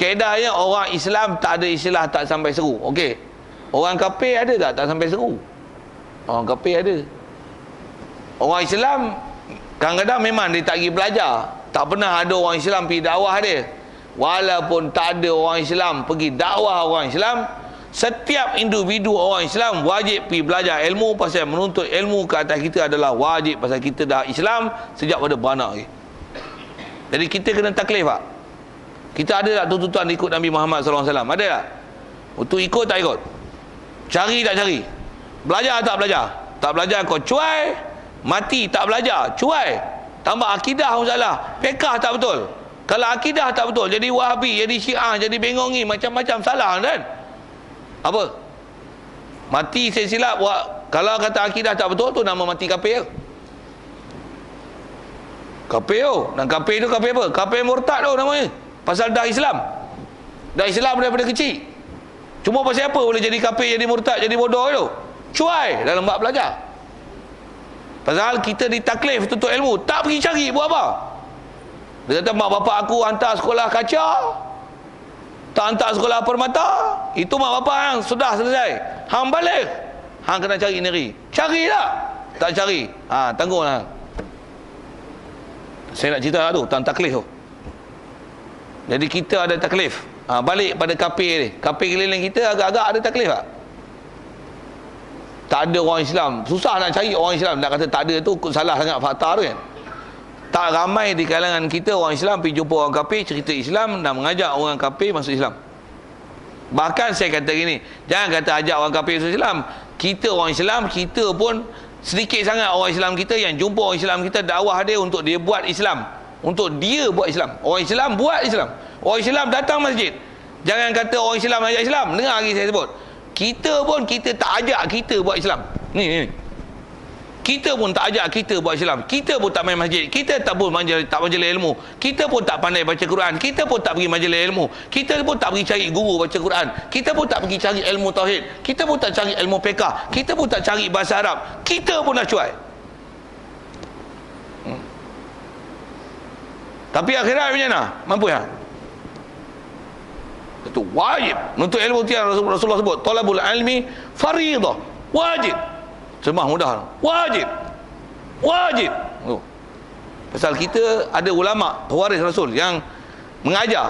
Kaedahnya orang Islam tak ada istilah tak sampai seru. Okey. Orang kafir ada tak sampai seru? Orang kafir ada. Orang Islam kadang-kadang memang dia tak pergi belajar. Tak pernah ada orang Islam pergi dakwah dia. Walaupun tak ada orang Islam pergi dakwah orang Islam, setiap individu orang Islam wajib pergi belajar ilmu. Pasal menuntut ilmu ke atas kita adalah wajib. Pasal kita dah Islam sejak pada beranak lagi. Jadi kita kena taklif tak? Kita ada tak tuntutan ikut Nabi Muhammad SAW? Ada tak? Untuk ikut tak ikut? Cari tak cari? Belajar tak belajar? Tak belajar kau cuai. Mati tak belajar, cuai. Tambah akidah pun salah. Fiqh tak betul. Kalau akidah tak betul, jadi Wahabi, jadi Syiah, jadi Bengongi, macam-macam salah kan? Apa? Mati saya silap. Kalau kata akidah tak betul tu nama mati kafir. Kafir tu. Dan kafir tu kafir apa? Kafir murtad tu namanya. Pasal dah Islam. Dah Islam daripada kecil. Cuma pasal apa boleh jadi kafir, jadi murtad, jadi bodoh tu? Cuai dalam bab belajar. Pasal kita ditaklif tuntut ilmu, tak pergi cari buat apa? Dia kata mak bapak aku hantar sekolah kaca, tak hantar sekolah permata. Itu mak bapak yang sudah selesai. Hang balik, hang kena cari negeri. Cari tak? Tak cari, tangguhlah. Saya nak cerita tu tentang taklif tu. Jadi kita ada taklif. Balik pada kafir ni. Kafir keliling kita agak-agak ada taklif tak? Tak ada orang Islam. Susah nak cari orang Islam. Nak kata tak ada tu salah sangat fakta tu kan. Tak ramai di kalangan kita orang Islam pergi jumpa orang kafir, cerita Islam dan mengajak orang kafir masuk Islam. Bahkan saya kata gini, jangan kata ajak orang kafir masuk Islam. Kita orang Islam, kita pun sedikit sangat orang Islam kita yang jumpa orang Islam kita, dakwah dia untuk dia buat Islam. Untuk dia buat Islam. Orang Islam buat Islam. Orang Islam datang masjid. Jangan kata orang Islam ajak Islam. Dengar lagi saya sebut. Kita pun kita tak ajak kita buat Islam. Ni. Kita pun tak ajak kita buat Islam. Kita pun tak main masjid. Kita tak pun majlis ilmu. Kita pun tak pandai baca Quran. Kita pun tak pergi majlis ilmu. Kita pun tak pergi cari guru baca Quran. Kita pun tak pergi cari ilmu tauhid. Kita pun tak cari ilmu fiqh. Kita pun tak cari bahasa Arab. Kita pun dah cuai. Tapi akhirat macam mana? Mampu ya? Itu wajib. Untuk ilmu tiang Rasulullah sebut, talabul ilmi faridah, wajib. Semah mudah. Wajib. Wajib. Pasal kita ada ulama pewaris Rasul yang mengajar,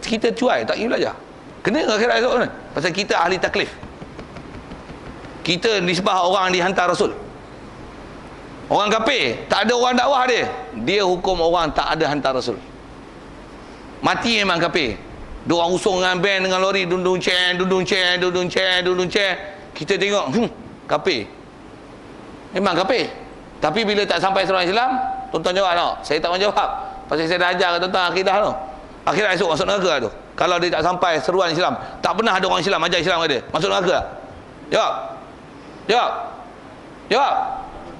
kita cuai tak pergi belajar. Kena akhirat esok kan? Pasal kita ahli taklif. Kita nisbah orang dihantar Rasul. Orang kafir tak ada orang dakwah dia. Dia hukum orang tak ada hantar Rasul. Mati memang kafir. Dia orang usung dengan band, dengan lori, dundung ceng. Kita tengok, kafir. Memang kafir. Tapi bila tak sampai seorang Islam, tuan-tuan jawab tak? Saya tak mau jawab. Pasal saya dah ajar ke tuan-tuan akidah tu. Akhirat esok masuk neraka tu. Kalau dia tak sampai seruan Islam, tak pernah ada orang Islam ajar Islam ke dia, masuk neraka tak? Jawab. Jawab. Jawab.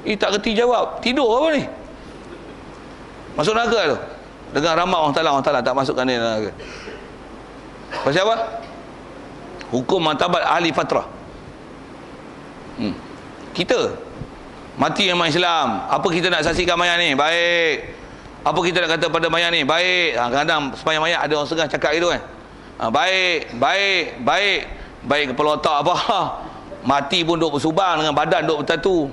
Tak kerti jawab. Tidur apa ni? Masuk neraka tu. Dengan ramai Allah Ta'ala tak masukkan dia neraka. Pasal apa? Hukum martabat ahli fatrah. Kita mati memang Islam. Apa kita nak saksikan mayat ni? Baik. Apa kita nak kata pada mayat ni? Baik. Kadang-kadang sepanjang mayat ada orang setengah cakap gitu kan. Baik kepala otak apa. Mati pun duk bersubang, dengan badan duk bertatu.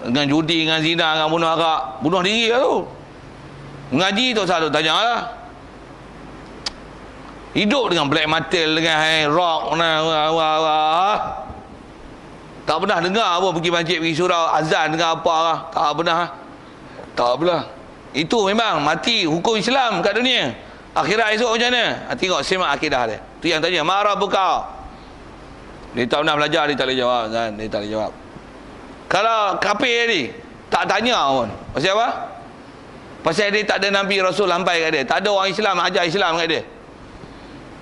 Dengan judi, dengan zina, dengan bunuh arak. Bunuh diri lah tu. Mengaji tu selalu tanya lah. Hidup dengan black metal, dengan rock, tak pernah dengar apa pergi masjid, pergi surau azan dengan apa lah. Tak pernah. Itu memang mati hukum Islam kat dunia. Akhirat esok macam mana? Tengok semak akidah dia. Tu yang tanya, ma rabbuka? Dia tak pernah belajar, dia tak boleh jawab kan? Dia tak boleh jawab. Kalau kafir ni tak tanya pun. Pasal apa? Pasal dia tak ada Nabi Rasul sampai kat dia. Tak ada orang Islam ajar Islam kat dia.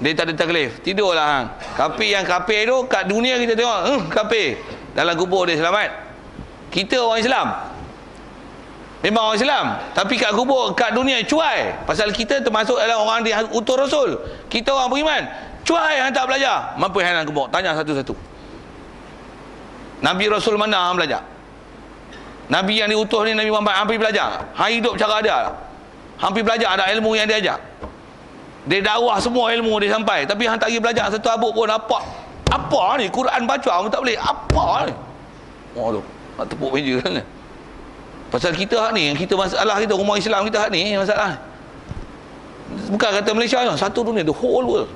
Dia tak ada taklif. Tidurlah hang. Kafir yang kafir tu kat dunia kita tengok, kafir. Dalam kubur dia selamat. Kita orang Islam. Memang orang Islam, tapi kat kubur, kat dunia cuai. Pasal kita termasuk dalam orang diutus Rasul. Kita orang beriman. Cuai hang tak belajar. Mampu hang dalam kubur? Tanya satu-satu. Nabi Rasul mana hang belajar? Nabi yang diutus ni, Nabi Muhammad, hampir belajar. Hang hidup cara dia. Hampir belajar ada ilmu yang dia ajar. Dia dakwah semua ilmu dia sampai, tapi hang tak pergi belajar satu abuk pun. Apa ni? Quran baca pun tak boleh. Apa ni? Waduh, nak tepuk meja kan. Pasal kita hak ni, kita masalah kita rumah Islam kita hak ni masalah. Bukan kata Malaysia je, satu dunia, the whole world.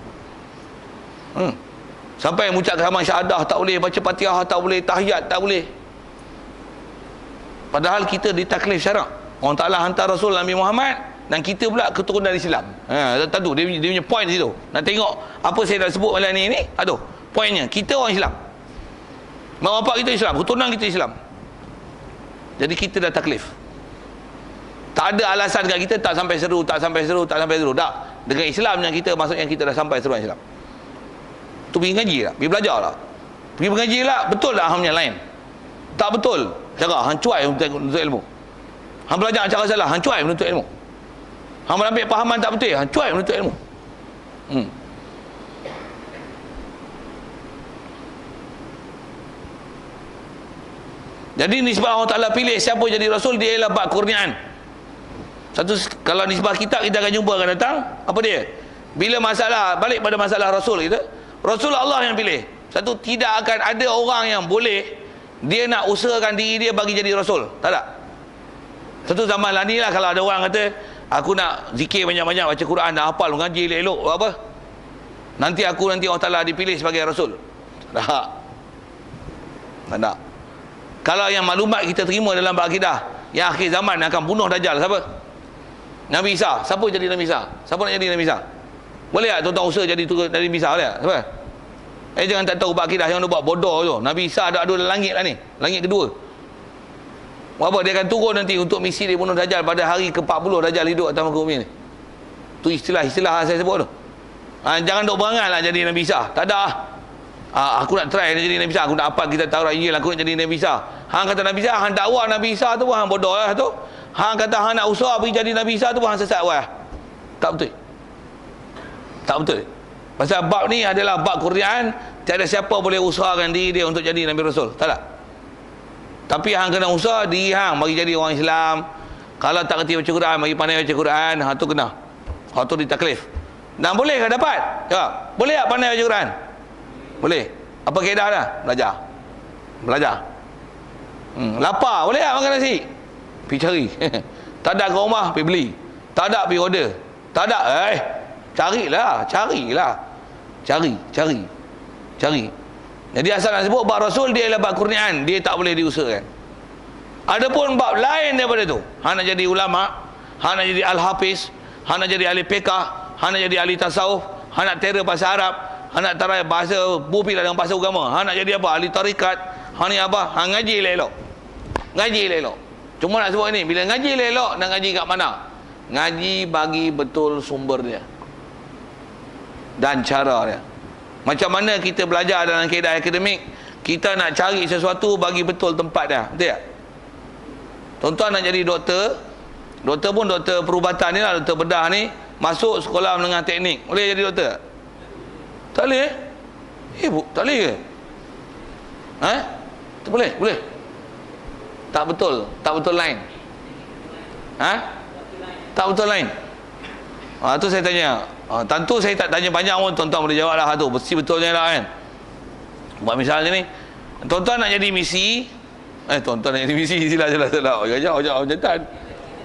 Sampai mengucap kalimat syahadah tak boleh, baca Fatihah tak boleh, tahiyat tak boleh. Padahal kita ditaklif syarak. Allah Ta'ala hantar Rasul Nabi Muhammad, dan kita pula keturunan Islam. Tentu dia punya point di situ. Nak tengok apa saya dah sebut malam ni aduh, poinnya kita orang Islam. Mak bapak kita Islam, keturunan kita Islam. Jadi kita dah taklif. Tak ada alasan kat kita tak sampai seru. Tak. Dengan Islam yang kita, maksudnya kita dah sampai seruan Islam. Tu pergi ngaji lah, pergi belajar lah. Pergi mengaji lah, betul tak hamnya lain? Tak betul. Cara hang cuai untuk ilmu. Hang belajar cara salah, hang cuai menuntut ilmu. Hang mengambil pahaman tak betul, hang cuai menuntut ilmu. Jadi nisbah Allah Ta'ala pilih siapa jadi Rasul, dia ialah bab kurniaan. Satu, kalau nisbah kitab kita akan jumpa akan datang, apa dia? Bila masalah, balik pada masalah Rasul kita, Rasul Allah yang pilih. Satu, tidak akan ada orang yang boleh dia nak usahakan diri dia bagi jadi Rasul. Tak ada. Satu zaman lah ni lah, kalau ada orang kata aku nak zikir banyak-banyak, baca Quran, nak hafal, ngaji elok-elok, apa, nanti Allah Ta'ala dipilih sebagai Rasul. Tak ada. Kalau yang maklumat kita terima dalam akidah yang akhir zaman akan bunuh Dajjal, siapa? Nabi Isa. Siapa jadi Nabi Isa? Siapa nak jadi Nabi Isa? Boleh tak tuan-tuan usaha jadi Nabi Isa? Boleh tak? Siapa? Jangan tak tahu bab akidah, yang nak buat bodoh tu. Nabi Isa ada dalam langit lah ni, langit kedua. Apa dia akan turun nanti untuk misi dia bunuh Dajjal pada hari ke-40 Dajjal hidup atas muka bumi ni. Tu istilah saya sebut tu. Jangan duk berangan lah jadi Nabi Isa. Tak ada lah. Aku nak try jadi Nabi Isa, aku nak apa kita tahu Injil, aku nak jadi Nabi Isa. Hang kata Nabi Isa, hang dakwah Nabi Isa tu pun hang bodoh lah tu. Hang kata hang nak usaha pergi jadi Nabi Isa tu pun hang sesat wah. Tak betul. Tak betul. Pasal bab ni adalah bab Quran, tiada siapa boleh usahakan diri dia untuk jadi Nabi Rasul. Tak tak? Tapi hang kena usaha diri hang bagi jadi orang Islam. Kalau tak kerti baca Quran, bagi pandai baca Quran, hang tu kena. Hang tu ditaklif. Dan boleh ke dapat? Ya. Boleh tak pandai baca Quran? Boleh. Apa kaedah dah? Belajar. Lapar, boleh tak makan nasi? Pergi cari. Tak ada ke rumah, pergi beli. Tak ada, pergi order. Tak ada, carilah. Cari. Jadi asal nak sebut bab Rasul, dia ialah bab kurniaan, dia tak boleh diusahakan. Adapun bab lain daripada tu, hang nak jadi ulama, hang nak jadi al-hafiz, hang nak jadi ahli fiqh, hang nak jadi ahli tasawuf, hang nak tera bahasa Arab, hang nak tarai bahasa bupi dalam bahasa agama, hang nak jadi apa? Ahli tarikat, hang ni apa? Hang ngaji elok. Cuma nak sebut ni, bila ngaji elok, nak ngaji kat mana? Ngaji bagi betul sumber dia dan cara dia. Macam mana kita belajar dalam kaedah akademik, kita nak cari sesuatu bagi betul tempat dia. Betul tak? Tuan-tuan nak jadi doktor pun doktor perubatan ni lah, doktor bedah ni, masuk sekolah menengah teknik, boleh jadi doktor? Tak boleh? Tak boleh ke? Tak boleh? Boleh? Tak betul lain. Tak betul lain. Tu saya tanya. Tentu saya tak tanya banyak pun, tuan-tuan boleh jawab lah tu. Mesti betulnya lah kan. Buat misalnya ni, tuan-tuan nak jadi misi. Tuan-tuan nak jadi misi. Sila. Jauh jantan.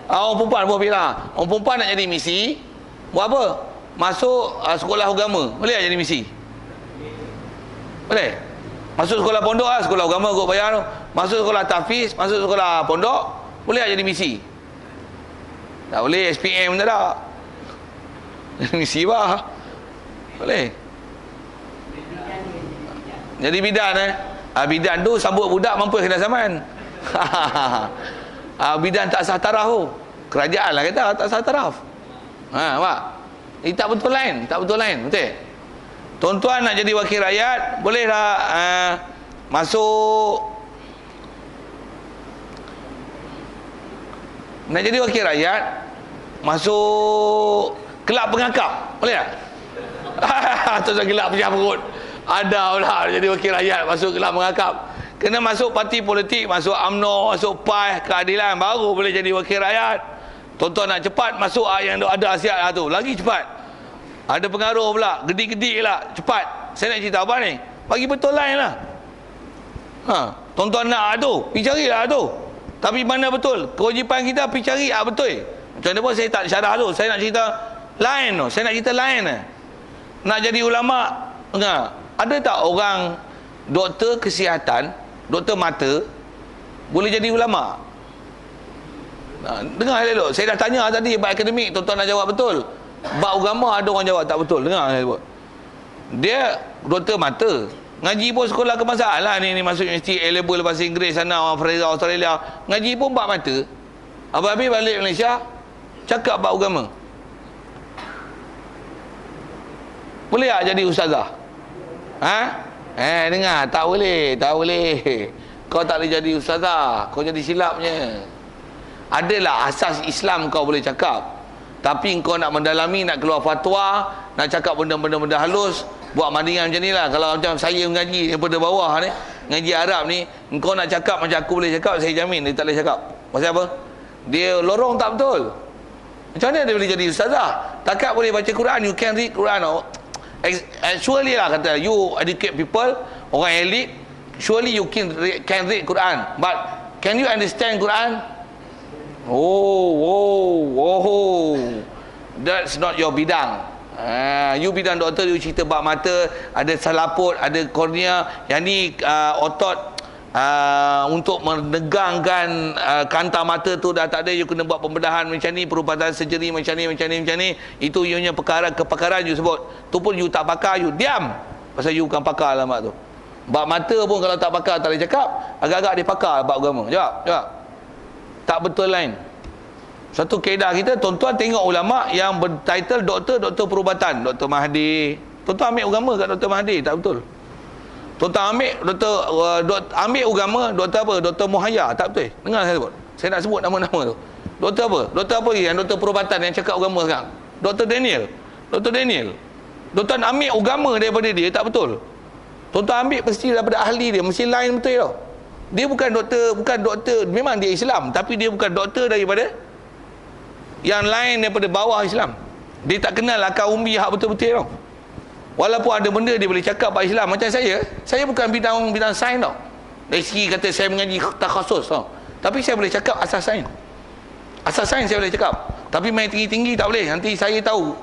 Orang perempuan pun bila. Orang perempuan nak jadi misi, buat apa? Masuk sekolah agama. Boleh tak jadi misi? Boleh? Masuk sekolah pondok lah, sekolah agama kot bayar tu. Masuk sekolah tahfiz, masuk sekolah pondok, boleh tak jadi misi? Tak boleh, SPM tak ada. Misi bah. Boleh. Jadi bidan bidan tu sambut budak mampu kena zaman. Bidan tak sah taraf tu. Kerajaan lah kata tak sah taraf. Pak. Ini tak betul lain, betul? Tuan-tuan nak jadi wakil rakyat, boleh tak masuk, nak jadi wakil rakyat, masuk kelab pengakap, boleh tak? Tuan-tuan kelab pecah perut. Ada pula jadi wakil rakyat masuk kelab pengakap. Kena masuk parti politik, masuk UMNO, masuk PAS, keadilan, baru boleh jadi wakil rakyat. Tuan-tuan nak cepat masuk yang ada asiat tu, lagi cepat. Ada pengaruh pula, gedik-gedik lah, cepat. Saya nak cerita apa ni? Bagi betul lain lah. Tuan-tuan nak tu, pergi carilah tu. Tapi mana betul? Kewajipan kita pergi cari betul. Macam mana pun saya tak syarah tu. Saya nak cerita lain tu. Saya nak cerita lain lah. Nak jadi ulama, enggak. Ada tak orang doktor kesihatan, doktor mata, boleh jadi ulama? Dengar elok. Saya dah tanya tadi bab akademik, tuan-tuan nak jawab betul. Bab agama ada orang jawab tak betul. Dengar elok. Dia doktor mata, ngaji pun sekolah kebangsaan lah ni masuk universiti A-level bahasa Inggeris sana, orang Fraser Australia, ngaji pun bab mata. Habis balik Malaysia cakap bab agama. Boleh tak jadi ustazah? Dengar, tak boleh, tak boleh. Kau tak boleh jadi ustazah, kau jadi silapnya. Adalah asas Islam kau boleh cakap, tapi kau nak mendalami, nak keluar fatwa, nak cakap benda-benda halus, buat mandingan macam ni lah. Kalau macam saya mengaji daripada bawah ni, ngaji Arab ni, kau nak cakap macam aku boleh cakap, saya jamin dia tak boleh cakap. Pasal apa? Dia lorong tak betul. Macam mana dia boleh jadi ustazah? Takat boleh baca Quran, you can read Quran. Surely lah kata, you educate people, orang elit, surely you can read Quran, but can you understand Quran? That's not your bidang. You bidang doktor, you cerita bab mata, ada selaput, ada kornea, yang ni otot untuk menegangkan kanta mata tu dah tak ada, you kena buat pembedahan macam ni, perubatan surgery macam ni. Itu ianya kepakaran you sebut. Tu pun you tak pakar, you diam. Pasal you bukan pakar lah mak tu. Bab mata pun kalau tak pakar tak boleh cakap, agak-agak dia pakar bab agama. Jawab. Tak betul lain. Satu kaedah kita, tuan-tuan tengok ulama yang bertitle doktor perubatan, Dr. Mahdi. Tuan-tuan ambil agama kat Dr. Mahdi, tak betul. Tuan-tuan ambil ambil agama doktor apa? Dr. Muhayya, tak betul. Dengar saya sebut. Saya nak sebut nama-nama tu. Doktor apa? Doktor apa lagi yang doktor perubatan yang cakap agama sekarang? Dr. Daniel. Tuan-tuan ambil agama daripada dia, tak betul. Tuan-tuan ambil mesti daripada ahli dia, mesti lain betul tau. Dia bukan doktor, memang dia Islam, tapi dia bukan doktor daripada yang lain daripada bawah Islam. Dia tak kenal akar umbi hak betul-betul tau. Walaupun ada benda dia boleh cakap pada Islam. Macam saya bukan bidang sains tau. Dari segi kata saya mengaji takhasus tau. Tapi saya boleh cakap asas sains. Asas sains saya boleh cakap. Tapi main tinggi-tinggi tak boleh. Nanti saya tahu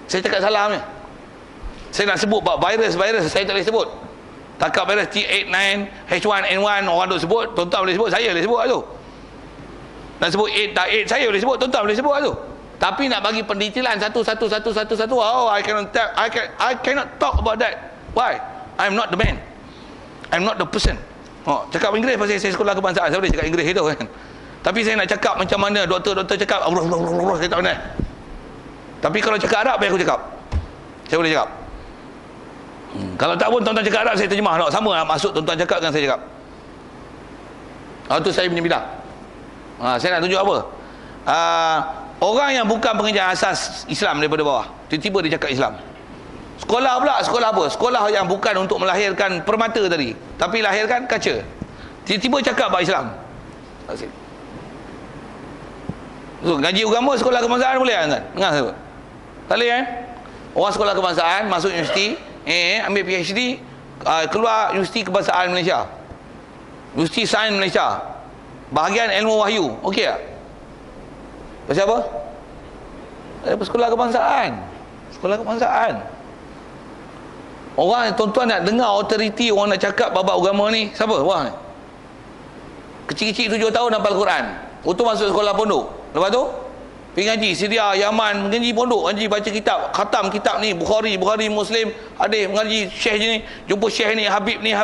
saya cakap salah punya. Saya nak sebut bab virus, saya tak boleh sebut. Takap virus T89, H1N1 orang duk sebut, tuan-tuan boleh sebut, saya boleh sebut tu. Nak sebut 8 saya boleh sebut, tuan-tuan boleh sebut tu. Tapi nak bagi pendetailan satu, I cannot talk about that. Why? I'm not the man. I'm not the person. Cakap Inggeris pasal saya sekolah kebangsaan, saya boleh cakap Inggeris itu kan. Tapi saya nak cakap macam mana doktor cakap, saya tak pandai. Tapi kalau cakap Arab, aku cakap. Saya boleh cakap. Kalau tak pun tuan-tuan cakap Arab, saya terjemah. Sama lah maksud tuan-tuan cakap dengan saya cakap. Itu saya punya bidang. Saya nak tunjuk apa? Orang yang bukan pengajar asas Islam daripada bawah, tiba-tiba dia cakap Islam. Sekolah apa? Sekolah yang bukan untuk melahirkan permata tadi, tapi lahirkan kaca. Tiba-tiba cakap bab Islam. So, ngaji agama sekolah kebangsaan boleh kan? Dengar saya. Tak boleh kan? Orang sekolah kebangsaan masuk universiti, ambil PhD, keluar Universiti Kebangsaan Malaysia, Universiti Sains Malaysia, bahagian ilmu wahyu, okey tak? Pasal apa? Sekolah kebangsaan. Orang, tuan-tuan nak dengar autoriti orang nak cakap bab agama ni, siapa? Wah ni kecil-kecil 7 tahun hafal Quran, itu masuk sekolah pondok. Lepas tu pergi ngaji Syria, Yaman, ngaji pondok, ngaji baca kitab, khatam kitab ni, Bukhari, Muslim, hadis, mengaji syekh je ni, jumpa syekh ni, Habib ni,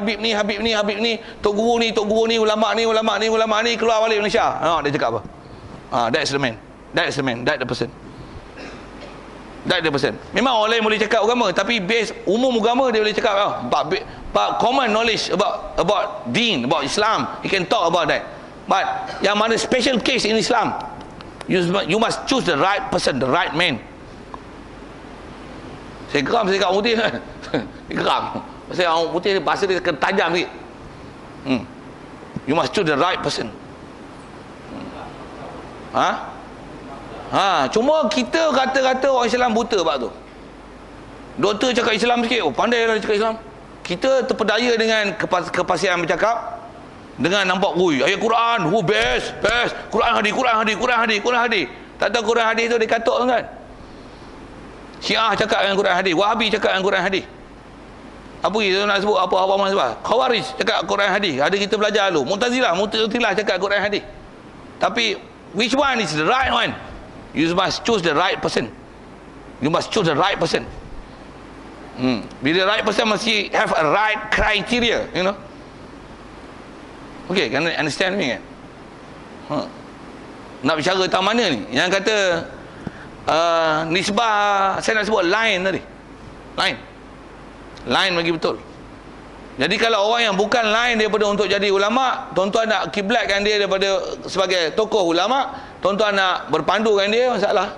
tok guru ni, ulama ni, keluar balik Malaysia. Dia cakap apa? That's the man, that's the person. Memang orang lain boleh cakap agama, tapi base umum agama dia boleh cakap. But common knowledge about deen, about Islam, he can talk about that. But yang mana special case in Islam, you must choose the right person, the right man. Saya geram saya kat orang putih kan. Geram. Pasal orang putih ni bahasa dia tajam sikit. You must choose the right person. Cuma kita kata-kata orang Islam buta bab tu. Doktor cakap Islam sikit, oh pandai lah cakap Islam. Kita terpedaya dengan kepasihan bercakap, dengan nampak, ui, ayat Quran, best, Quran hadis, Quran hadis. Tak tahu Quran hadis tu dia katuk kan? Syiah cakap dengan Quran hadis, Wahabi cakap dengan Quran hadis. Apa kita nak sebut apa awam sebab? Khawarij cakap Quran hadis. Ada kita belajar dulu. Mu'tazilah cakap Quran hadis. Tapi which one is the right one? You must choose the right person. You must choose the right person. Bila right person mesti have a right criteria, you know. Okay, can you understand me kan? Nak bicara tentang mana ni? Yang kata nisbah, saya nak sebut line tadi. Line bagi betul. Jadi kalau orang yang bukan line daripada untuk jadi ulama, tuan-tuan nak kiblatkan dia daripada sebagai tokoh ulama, tuan-tuan nak berpandukan dia, masalah.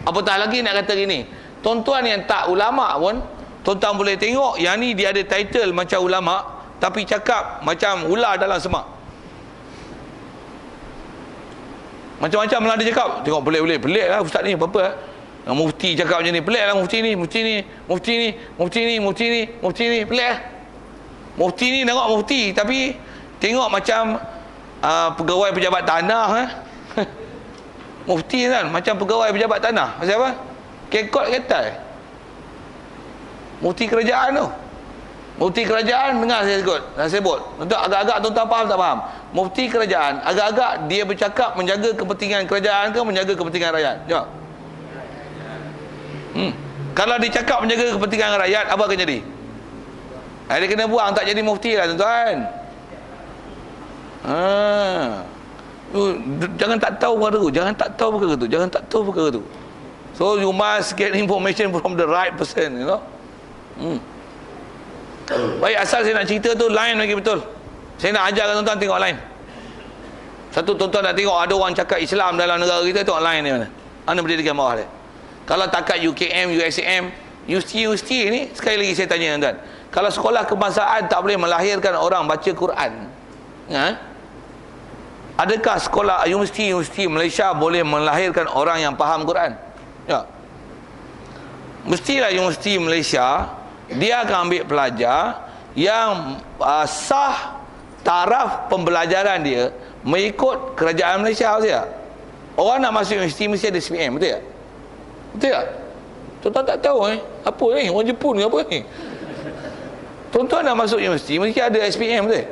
Apatah lagi nak kata gini, tuan-tuan yang tak ulama pun, tuan-tuan boleh tengok yang ni dia ada title macam ulama, tapi cakap macam ular dalam semak. Macam-macam lah dia cakap. Tengok pelik lah ustaz ni, apa-apa. Mufti cakap macam ni, pelik lah mufti ni, pelik lah. Mufti ni tengok mufti, tapi tengok macam pegawai pejabat tanah. Mufti kan, macam pegawai pejabat tanah. Pasal apa? Kekot ketai. Mufti kerajaan tu. Mufti kerajaan, dengar saya sebut. Untuk agak-agak tuan-tuan faham tak faham? Mufti kerajaan, agak-agak dia bercakap menjaga kepentingan kerajaan ke menjaga kepentingan rakyat? Jawab. Kalau dia cakap menjaga kepentingan rakyat, apa akan jadi? Dia kena buang, tak jadi mufti lah tuan-tuan. Jangan tak tahu perkara tu. So you must get information from the right person, you know. Baik, asal saya nak cerita tu line lagi betul. Saya nak ajarkan tuan-tuan tengok line. Satu, tuan-tuan nak tengok ada orang cakap Islam dalam negara kita, tengok line ni mana. Mana berdiri dekat bawah dia. Kalau takat UKM, USAM, universiti ni, sekali lagi saya tanya tuan-tuan, kalau sekolah kebangsaan tak boleh melahirkan orang baca Quran, adakah sekolah universiti Malaysia boleh melahirkan orang yang faham Quran? Ya. Mestilah universiti Malaysia dia akan ambil pelajar yang sah taraf pembelajaran dia mengikut kerajaan Malaysia, betul tak? Orang nak masuk universiti mesti ada SPM, betul tak? Betul tak? Tuan-tuan tak tahu apa ni? Orang Jepun ke apa ni? Tuan-tuan nak masuk universiti mesti ada SPM, betul?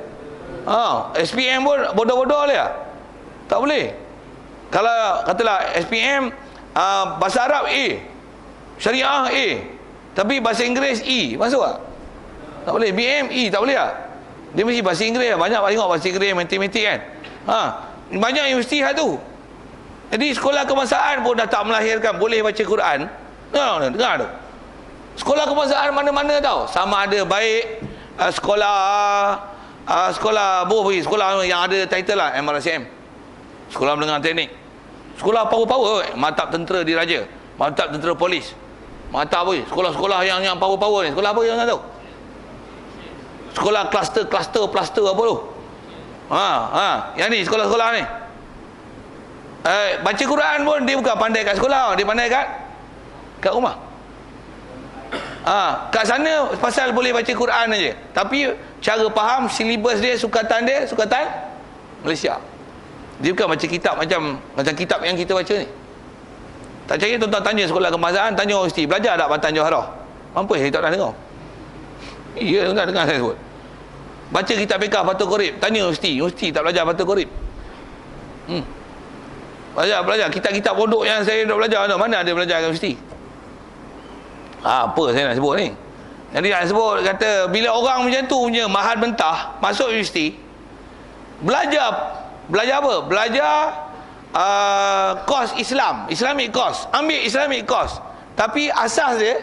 SPM pun bodoh-bodoh lah. Tak boleh. Kalau katalah SPM bahasa Arab A, Syariah A, tapi bahasa Inggeris E, masuk tak? Tak boleh. BM E, tak boleh tak? Dia mesti bahasa Inggeris. Banyak tengok bahasa Inggeris, matematik kan. Banyak universiti tu. Jadi sekolah kebangsaan pun dah tak melahirkan boleh baca Quran. Dengar tu. Sekolah kebangsaan mana-mana tau. Sama ada baik sekolah yang ada title lah, MRCM, Sekolah Menengah Teknik, sekolah power, mantap tentera diraja, mantap tentera polis, mantap sekolah-sekolah yang power ni. Sekolah apa yang tak tahu? Sekolah cluster apa tu? Yang ni sekolah-sekolah ni. Baca Quran pun dia bukan pandai kat sekolah, dia pandai kat rumah. Kat sana pasal boleh baca Quran aja, tapi cara faham silibus dia, sukatan Malaysia. Dia bukan baca kitab macam kitab yang kita baca ni. Tak percaya tuan-tuan tanya sekolah kebangsaan, tanya universiti, belajar tak Batan Johara? Mampus saya tak pernah dengar. Ya, tuan-tuan dengar saya sebut. Baca kitab fiqh Fathul Qorib, tanya universiti tak belajar Fathul Qorib. Belajar kitab-kitab pondok yang saya dah belajar, mana ada belajar kat universiti? Apa saya nak sebut ni? Jadi nak sebut, kata bila orang macam tu punya mahal mentah masuk universiti, belajar apa? Belajar kos Islam, Islamic course, ambil Islamic course, tapi asas dia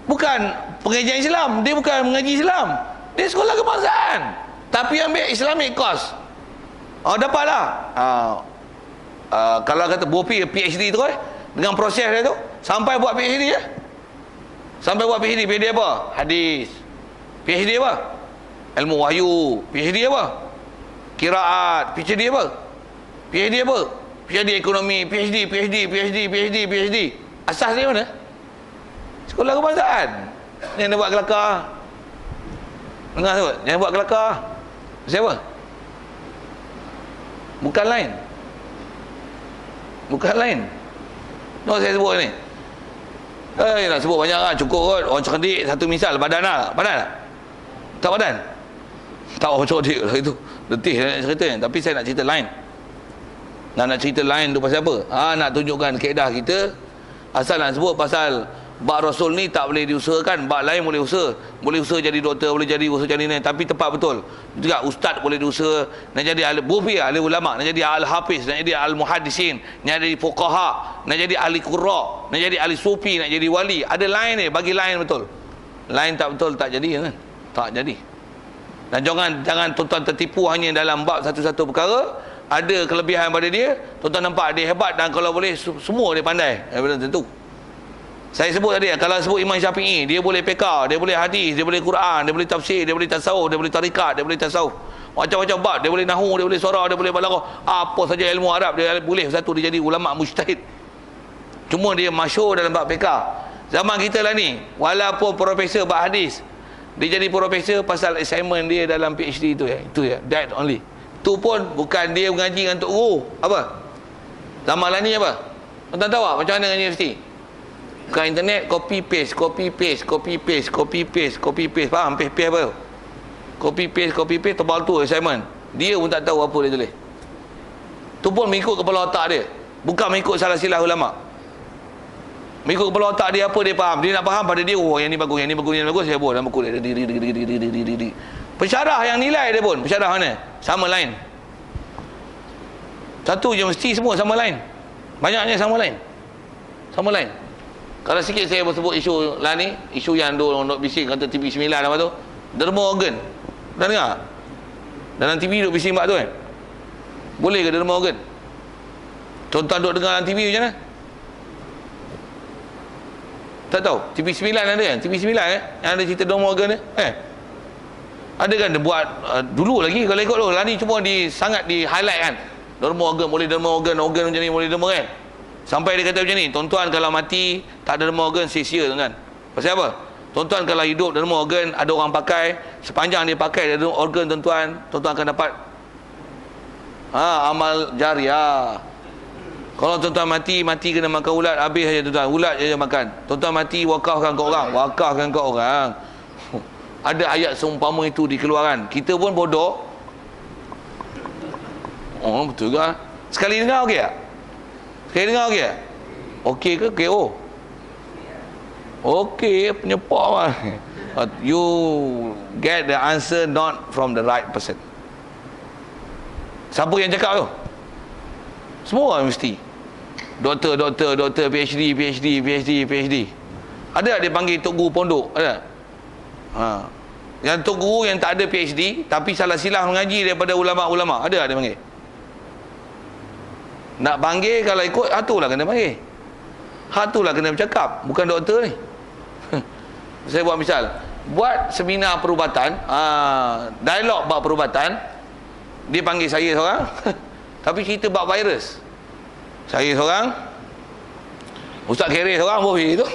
bukan pengajian Islam, dia bukan mengaji Islam, dia sekolah kebangsaan tapi ambil Islamic course. Dapatlah kalau kata buat PhD tu dengan proses dia tu sampai buat PhD ya. Sampai buat PhD apa? Hadis. PhD apa? Ilmu wahyu. PhD apa? Qiraat. PhD apa? PhD ekonomi. PhD. Asas dia mana? Sekolah kebangsaan. Ni nak buat kelakar. Dengar tu, jangan buat kelakar. Siapa? Bukan lain. Bukan lain. No, saya sebut ni. Nak sebut banyak lah, cukup kot. Orang cerdik, satu misal, badan lah. Badan tak? Tak badan? Tak orang cerdik lah itu. Letih nak cerita ni. Tapi saya nak cerita lain. Nak cerita lain tu pasal apa? Nak tunjukkan kaedah kita. Asal nak sebut pasal bak Rasul ni tak boleh diusahakan. Bak lain boleh usaha. Boleh usaha jadi doktor, boleh jadi usaha jadi ni. Tapi tepat betul. Juga ustaz boleh diusaha. Nak jadi ahli bufi, ahli ulama. Nak jadi ahli hafiz. Nak jadi ahli muhaddisin. Nak jadi fuqaha. Nak jadi ahli qurra. Nak jadi ahli sufi. Nak jadi wali. Ada lain ni. Bagi lain betul. Lain tak betul tak jadi kan? Tak jadi. Dan jangan tuan-tuan tertipu hanya dalam bab satu-satu perkara. Ada kelebihan pada dia. Tuan-tuan nampak dia hebat. Dan kalau boleh semua dia pandai. Belum tentu. Saya sebut tadi, kalau sebut Imam Syafi'i, dia boleh fiqh, dia boleh hadis, dia boleh Quran, dia boleh tafsir, dia boleh tasawuf, dia boleh tarikat, dia boleh tasawuf. Macam-macam bab, dia boleh nahwu, dia boleh surah, dia boleh balaghah, apa saja ilmu Arab dia boleh. Satu dia jadi ulama mujtahid. Cuma dia masyhur dalam bab fiqh. Zaman kita lah ni, walaupun profesor bab hadis, dia jadi profesor pasal assignment dia dalam PhD itu ya. Itu ya, that only. Itu pun bukan dia mengaji dengan Tok Guru. Apa? Zaman lah ni apa? Tuan-tuan tahu tak macam mana dengan universiti? Bukan internet, copy paste, copy paste, copy paste, copy paste, copy paste. Faham? Paste apa? Copy paste, tebal tu assignment. Dia pun tak tahu apa dia tulis. Tu pun mengikut kepala otak dia. Bukan mengikut salah silah ulama. Mengikut kepala otak dia apa dia faham. Dia nak faham pada dia, oh yang ni bagus, yang ni bagus, yang ni bagus, saya buat dalam buku dia. Pensyarah yang nilai dia pun, pensyarah mana? Sama lain. Satu je mesti semua sama lain. Banyaknya sama lain. Sama lain. Kalau sikit saya sebut isu lah ni, isu yang duk bising kata TV9 apa tu, derma organ. Dah dengar? Dalam TV duk bising bab tu kan? Boleh ke derma organ? Tuan-tuan duk dengar dalam TV macam mana? Tak tahu? TV9 ada kan? TV9 yang ada cerita derma organ ni? Ada kan dia buat dulu lagi kalau ikut tu. Lah ni cuma sangat di highlight kan. Derma organ, boleh derma organ macam ni, boleh derma kan? Sampai dia kata macam ni, tuan-tuan kalau mati tak ada derma organ sia-sia tuan-tuan. Pasal apa? Tuan-tuan kalau hidup derma organ ada orang pakai, sepanjang dia pakai derma organ tuan-tuan akan dapat amal jariah. Kalau tuan-tuan mati kena makan ulat habis saja tuan-tuan. Ulat saja makan. Tuan-tuan mati wakafkan ke orang. Ada ayat seumpama itu di Keluaran. Kita pun bodoh. Oh betul ke? Sekali dengar okey tak? Sekali dengar okey tak? Okey ke KO? Okey, penyepak lah. You get the answer not from the right person. Siapa yang cakap tu? Semua orang mesti. Doktor, PhD. Ada tak dia panggil Tok Guru pondok? Ada? Yang Tok Guru yang tak ada PhD tapi salah silah mengaji daripada ulama-ulama. Ada tak dia panggil? Nak panggil kalau ikut hatulah kena panggil. Hatulah kena bercakap, bukan doktor ni. Saya buat misal, buat seminar perubatan, dialog bab perubatan, dia panggil saya seorang tapi cerita bab virus. Saya seorang, Ustaz Khairi seorang, boleh tu.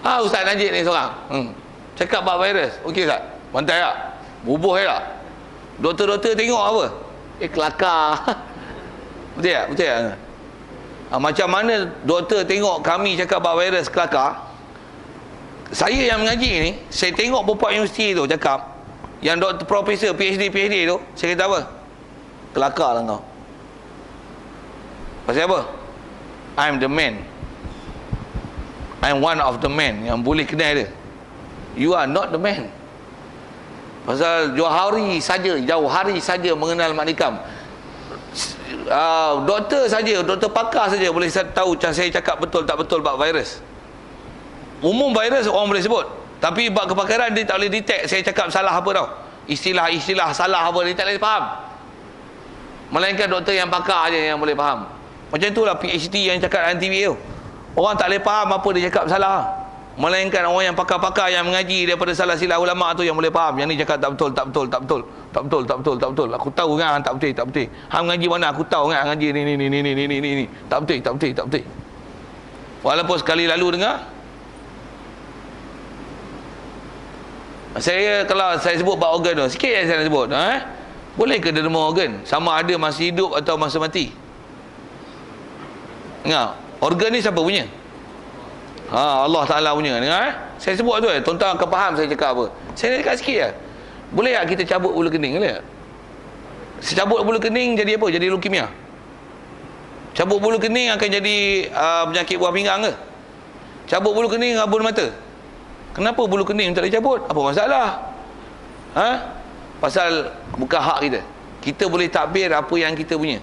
Ustaz Najib ni seorang. Cakap bab virus. Okey tak? Pantai tak? Bubuh tak? Doktor-doktor tengok apa? Kelakar. Betul tak? Betul tak? Macam mana doktor tengok kami cakap bab virus kelakar? Saya yang mengaji ni, saya tengok beberapa universiti tu cakap, yang doktor, profesor, PhD tu, saya kata apa? Kelakar lah kau. Pasal apa? I'm the man. I'm one of the men yang boleh kenal dia. You are not the man. Pasal Jauhari saja mengenal Mak Nikam. Doktor saja, doktor pakar saja boleh tahu macam saya cakap betul tak betul bab virus. Umum virus orang boleh sebut, tapi bab kepakaran dia tak boleh detect saya cakap salah apa tau. Istilah-istilah salah apa dia tak boleh faham. Melainkan doktor yang pakar aja yang boleh faham. Macam itulah PhD yang cakap dalam TV tu. Orang tak boleh faham apa dia cakap salah. Melainkan orang yang pakar-pakar yang mengaji daripada salah silah ulama tu yang boleh faham. Yang ni cakap tak betul. Aku tahu kan hang tak betul. Hang mengaji mana aku tahu kan mengaji ni. Tak betul. Walaupun sekali lalu dengar, Saya kalau saya sebut bab organ tu, sikit yang saya nak sebut. Boleh ke derma organ? Sama ada masa hidup atau masa mati? Dengar, organ ni siapa punya? Allah Ta'ala punya. Dengar, saya sebut tu, tuan-tuan akan faham saya cakap apa. Saya nak cakap sikit je. Boleh tak kita cabut bulu kening? Boleh tak? Cabut bulu kening jadi apa? Jadi leukemia. Cabut bulu kening akan jadi penyakit buah pinggang ke? Cabut bulu kening rabun mata. Kenapa bulu kening tak boleh cabut? Apa masalah? Pasal bukan hak kita. Kita boleh takbir apa yang kita punya.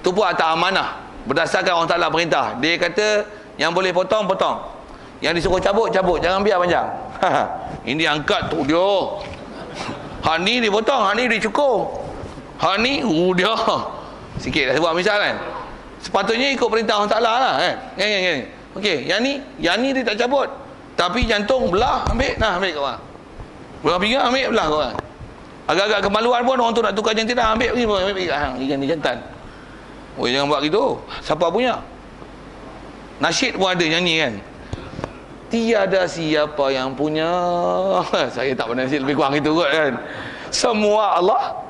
Tu pun atas amanah. Berdasarkan Allah Ta'ala perintah. Dia kata yang boleh potong, potong. Yang disuruh cabut, cabut. Jangan biar panjang. Ini angkat tu dia. Hak ni dia potong, hak ni dia cukur. Hak ni dia. Sikit dah sebut misal kan. Sepatutnya ikut perintah Allah Ta'ala lah kan. Okey, yang ni dia tak cabut. Tapi jantung belah, ambil kat orang. Belah pinggang, ambil belah kat orang. Agak-agak kemaluan pun orang tu nak tukar jantina, ambil ikan ni jantan. Oh, jangan buat gitu. Siapa punya? Nasyid pun ada nyanyi kan. Tiada siapa yang punya. Saya tak pernah nasyid lebih kurang itu kot kan. Semua Allah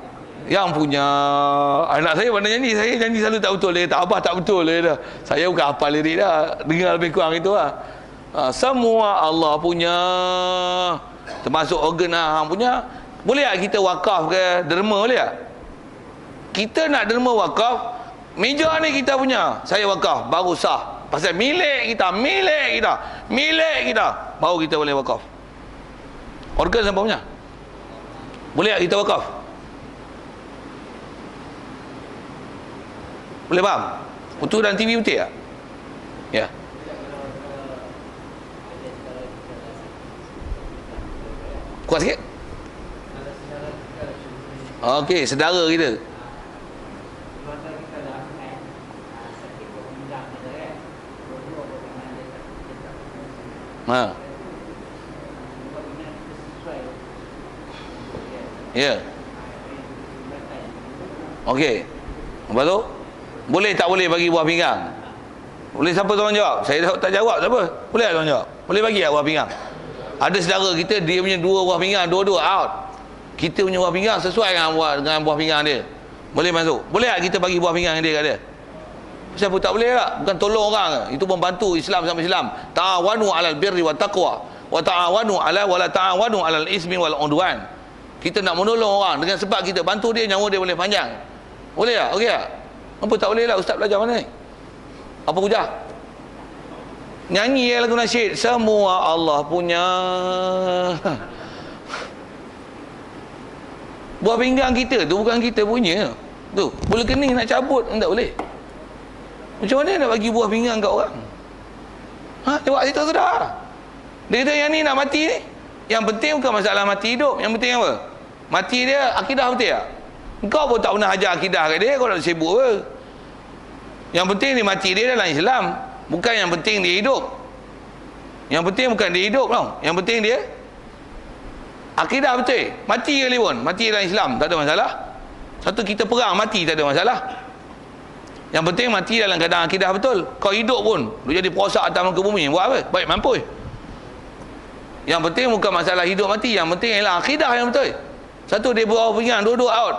yang punya. Anak saya pernah nyanyi, saya nyanyi selalu tak betul. Dia kata, abah tak betul. Dia dah. Saya bukan hafal lirik dah. Dengar lebih kurang itu lah. Semua Allah punya. Termasuk organ hang punya. Boleh tak kita wakaf ke derma, boleh tak? Kita nak derma wakaf, meja ni kita punya, saya wakaf, baru sah. Pasal milik kita, milik kita, baru kita boleh wakaf. Organ siapa punya? Boleh tak kita wakaf? Boleh faham? Putu dan TV betul tak? Ya. Kuat sikit. Okey, saudara kita. Ya. Okey. Lepas tu, boleh tak boleh bagi buah pinggang? Boleh, siapa tolong jawab? Saya tak jawab, siapa? Boleh tak tolong jawab? Boleh bagi tak buah pinggang? Ada saudara kita, dia punya 2 buah pinggang, dua-dua out. Kita punya buah pinggang sesuai dengan buah pinggang dia. Boleh masuk? Boleh tak kita bagi buah pinggang dia kat dia? Siapa tak boleh tak? Bukan tolong orang ke? Itu membantu Islam sama Islam. Ta'awanu 'alal birri wat taqwa wa ta'awanu 'ala wa la ta'awanu 'alal ismi wal 'udwan. Kita nak menolong orang dengan sebab kita bantu dia, nyawa dia boleh panjang. Boleh tak? Okey tak? Apa tak boleh lah? Ustaz belajar mana ni? Apa hujah? Nyanyi lagu nasyid, semua Allah punya. Buah pinggang kita tu bukan kita punya. Tu, bulu kening nak cabut tak boleh. Macam mana nak bagi buah pinggang kat orang? Jawab situ sudah. Dia kata yang ni nak mati ni. Yang penting bukan masalah mati hidup. Yang penting apa? Mati dia akidah betul tak? Kau pun tak pernah ajar akidah kat dia, kau nak sibuk apa? Yang penting dia mati dia dalam Islam. Bukan yang penting dia hidup. Yang penting bukan dia hidup tau. Yang penting dia akidah betul. Mati kali pun, mati dalam Islam, tak ada masalah. Satu kita perang mati tak ada masalah. Yang penting mati dalam keadaan akidah betul. Kau hidup pun lu jadi perosak atas muka bumi, buat apa? Baik mampu. Yang penting bukan masalah hidup mati, yang penting ialah akidah yang betul. Satu dia bawa pinggang, dua-dua out.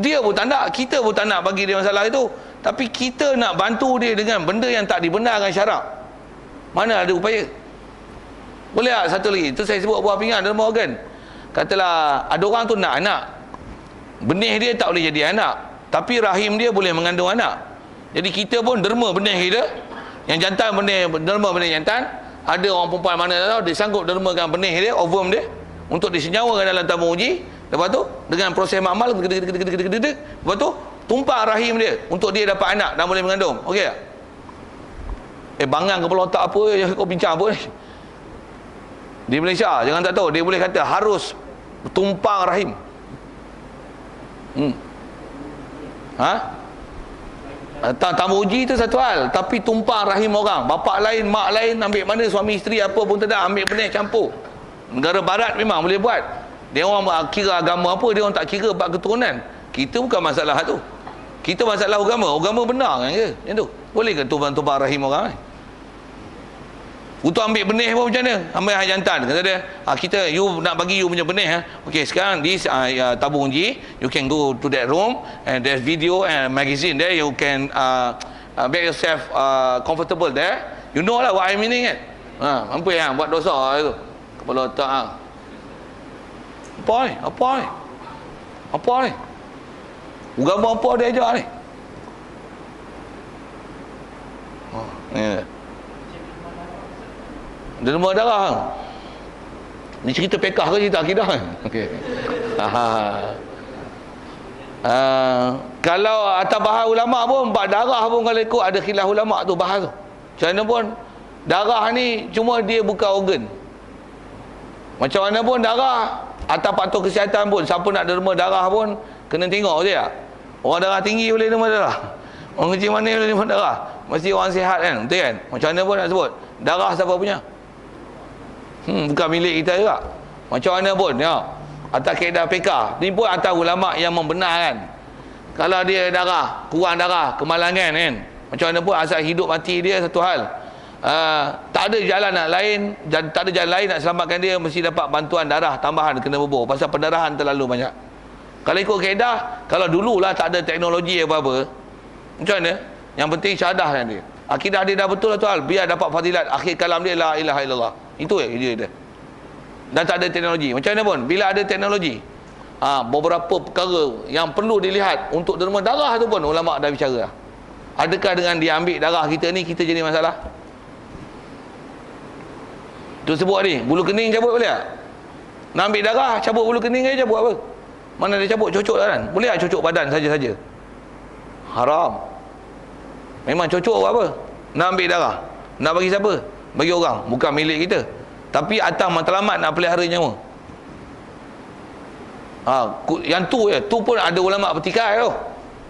Dia pun tak nak, kita pun tak nak bagi dia masalah itu. Tapi kita nak bantu dia dengan benda yang tak dibenarkan syarak. Mana ada upaya? Boleh tak satu lagi? Itu saya sebut buah pinggang dalam organ. Katalah ada orang tu nak anak. Benih dia tak boleh jadi anak, tapi rahim dia boleh mengandung anak. Jadi kita pun derma benih kita. Yang jantan derma benih jantan. Ada orang perempuan mana tak tahu, dia sanggup dermakan benih dia, ovum dia, untuk disenyawakan dalam tabung uji. Lepas tu dengan proses makmal, lepas tu tumpah rahim dia untuk dia dapat anak dan boleh mengandung. Okey tak? Bangang kepala otak apa kau bincang apa ni? Di Malaysia jangan tak tahu, dia boleh kata harus tumpang rahim. Tamu uji tu satu hal, tapi tumpang rahim orang, bapak lain, mak lain, ambil mana suami isteri apa pun tak ada, ambil benih campur. Negara barat memang boleh buat. Dia orang kira agama apa, dia orang tak kira bab keturunan. Kita bukan masalah tu. Kita masalah agama benar kan ke? Yang tu. Boleh ke tumpang rahim orang ni? Untuk ambil benih pun macam mana? Ambil jantan. Kata dia, kita, you nak bagi you punya benih. Okay, sekarang this tabung uji, you can go to that room and there's video and magazine there. You can make yourself comfortable there. You know lah what I meaning kan? Mampu yang buat dosa itu. Kepala otak. Apa ni? Agama apa dia ajar ni? Ni. Derma darah. Ni cerita fiqh ke cerita akidah kan? Okey. Kalau atas bahas ulama pun, bab darah pun kalau ikut ada khilaf ulama tu bahas tu. Macam mana pun darah ni cuma dia bukan organ. Macam mana pun darah atas faktor kesihatan pun, siapa nak derma darah pun kena tengok je tak? Orang darah tinggi boleh derma darah. Orang kecil mana boleh derma darah? Mesti orang sihat kan? Betul kan? Macam mana pun nak sebut. Darah siapa punya? Bukan milik kita juga. Macam mana pun ya. Atas kaedah fiqh ni pun atas ulama yang membenarkan. Kalau dia darah, kurang darah, kemalangan kan. Macam mana pun asal hidup mati dia satu hal. Tak ada jalan nak lain, tak ada jalan lain nak selamatkan dia, mesti dapat bantuan darah tambahan kena bubur pasal pendarahan terlalu banyak. Kalau ikut kaedah, kalau dululah tak ada teknologi apa-apa, macam mana? Yang penting syahadah kan dia. Akidah dia dah betul lah tu hal, biar dapat fadilat akhir kalam dia la ilaha illallah. Itu dia. Dan tak ada teknologi. Macam mana pun bila ada teknologi, beberapa perkara yang perlu dilihat untuk derma darah tu pun ulama dah bicara. Adakah dengan dia ambil darah kita ni kita jadi masalah? Tu sebut ni, bulu kening cabut boleh tak? Nak ambil darah, cabut bulu kening ke cabut apa? Mana dia cabut? Cocok badan. Boleh tak cocok badan saja-saja? Haram. Memang cocok apa? Nak ambil darah. Nak bagi siapa? Bagi orang. Bukan milik kita. Tapi atas matlamat nak pelihara nyawa. Yang tu je. Tu pun ada ulama bertikai tu.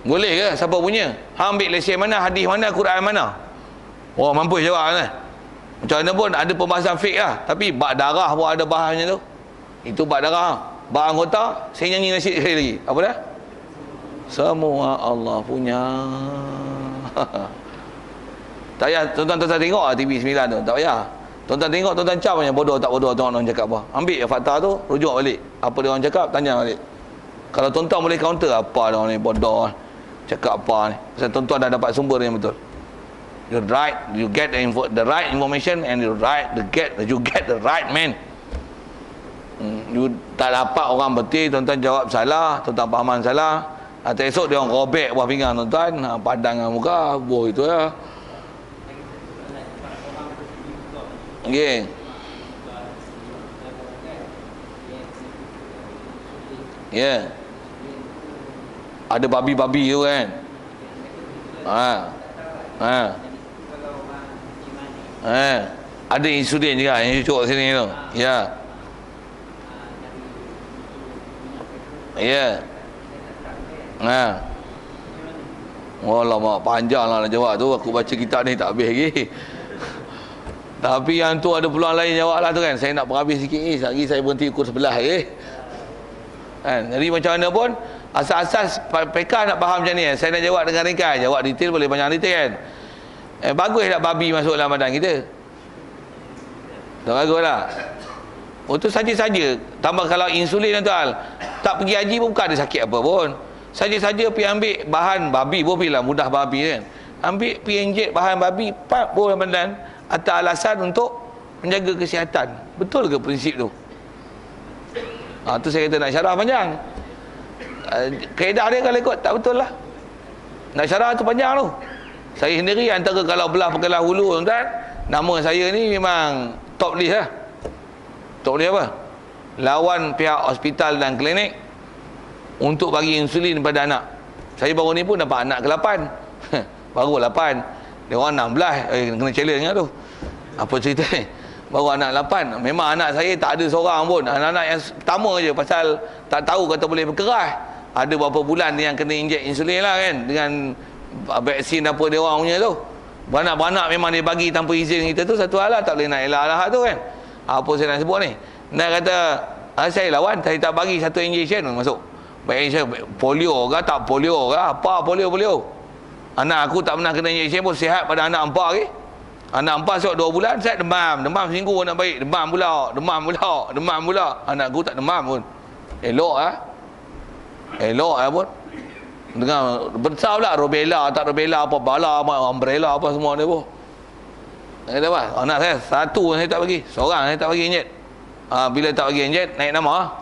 Boleh ke? Siapa punya? Ambil lesen mana? Hadis mana? Quran mana? Oh, mampu jawab kan? Macam mana pun ada pembahasan fiqh lah. Tapi bak darah pun ada bahasnya tu. Itu bak darah. Bak anggota, saya nyanyi nasyid sekali lagi. Apa dah? Semua Allah punya. Tak payah tuan-tuan tengok lah TV 9 tu. Tak payah. Tuan-tuan tengok, tuan-tuan cam je. Bodoh tak bodoh, tengok orang cakap apa. Ambil fakta tu, rujuk balik. Apa dia orang cakap, tanya balik. Kalau tuan-tuan boleh counter, apa dia orang ni bodoh cakap apa ni. Pasal tuan-tuan dah dapat sumber yang betul. You get the right information and you get the right man. You tak dapat orang betul, tuan-tuan jawab salah, tuan-tuan fahaman salah. Atau esok dia orang robek buah pinggang tuan-tuan, padang dengan muka, boh itu ya. Okey. Ya. Ada babi-babi tu kan. Ada insulin juga yang cucuk sini tu. Ya. Ya. Alamak, panjang lah nak jawab tu. Aku baca kitab ni tak habis lagi. Tapi yang tu ada peluang lain jawab lah tu kan. Saya nak berhabis sikit ni. Sekejap lagi saya berhenti ukur sebelah kan? Jadi macam mana pun asas-asas PK nak faham macam ni kan? Saya nak jawab dengan ringkas. Jawab detail boleh banyak detail kan. Bagus tak babi masuk dalam badan kita? Tak bagus lah. Itu saja-saja. Tambah kalau insulin tu hal. Tak pergi haji pun bukan ada sakit apa pun. Saja-saja pergi ambil bahan babi pun bila mudah babi kan. Ambil pergi injek bahan babi, pak pun dalam badan atas alasan untuk menjaga kesihatan. Betul ke prinsip tu? Tu saya kata nak syarah panjang. Kaedah dia kalau ikut tak betul lah. Nak syarah tu panjang tu. Saya sendiri antara kalau belah perkelah hulu tuan, nama saya ni memang top list lah. Top list apa? Lawan pihak hospital dan klinik untuk bagi insulin pada anak. Saya baru ni pun dapat anak ke-8. Baru 8. Dia orang 16. Kena challenge kan tu. Apa cerita ni? Baru anak 8. Memang anak saya tak ada seorang pun. Anak-anak yang pertama je pasal tak tahu kata boleh berkeras. Ada berapa bulan yang kena injek insulin lah kan. Dengan vaksin apa dia orang punya tu. Beranak-beranak memang dia bagi tanpa izin kita tu satu hal lah. Tak boleh nak elak-elak tu kan. Apa saya nak sebut ni? Nak kata saya lawan, saya tak bagi satu injection masuk. Baik injection polio ke tak polio ke apa polio. Anak aku tak pernah kena injection pun sihat pada anak 4 lagi. Anak empat esok 2 bulan, saya demam seminggu nak baik, demam pula. Anak aku tak demam pun. Elok pun. Dengar besar pula rubella, tak rubella apa, bala apa, umbrella apa semua dia pun. Kata apa? Anak saya satu saya tak bagi, seorang saya tak bagi injet. Bila tak bagi injet, naik nama.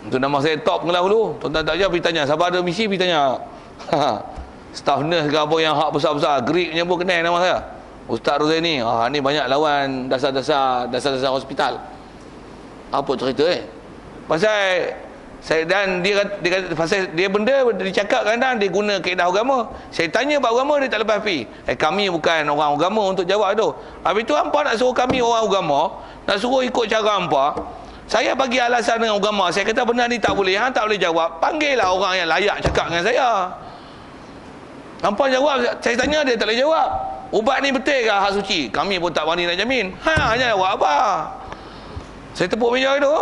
Untuk nama saya top kelas dulu. Tuan-tuan tak ajar pergi tanya, siapa ada misi pergi tanya. Staff nurse ke apa yang hak besar-besar, Greek punya pun kenal nama saya. Ustaz Rozaini, ni banyak lawan dasar-dasar hospital. Apa cerita pasal saya, dan dia pasal dia benda dia cakap kadang dia guna kaedah agama. Saya tanya bab agama dia tak lepas pi. Kami bukan orang agama untuk jawab tu. Habis tu hangpa nak suruh kami orang agama, nak suruh ikut cara hangpa. Saya bagi alasan dengan agama. Saya kata benda ni tak boleh, hang tak boleh jawab. Panggillah orang yang layak cakap dengan saya. Hangpa jawab, saya tanya dia tak boleh jawab. Ubat ni betul ke hak suci? Kami pun tak berani nak jamin. Hanya jawab apa? Saya tepuk meja itu.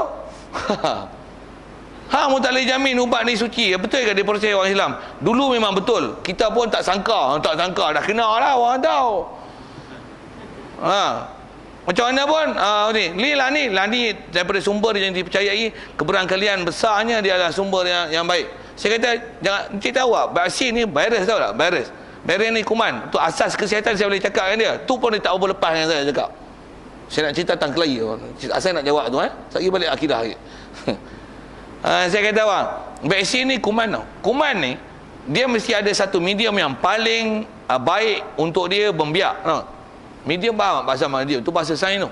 Pun tak boleh jamin ubat ni suci. Betul ke dia proses orang Islam? Dulu memang betul. Kita pun tak sangka. Dah kenal lah orang tahu. Macam mana pun ni daripada sumber yang dipercayai, keberangkalian besarnya dia adalah sumber yang baik. Saya kata jangan cerita awak. Vaksin ni virus tahu tak? Virus ni kuman. Tu asas kesihatan saya boleh cakap dengan dia. Tu pun dia tak boleh lepas dengan saya cakap. Saya nak cerita tentang kelahi. Asal nak jawab tu Saya balik akidah lagi. Saya kata bang, vaksin ni kuman tau. Kuman ni dia mesti ada satu medium yang paling baik untuk dia membiak tau. Medium faham bahasa medium tu, bahasa sains tu.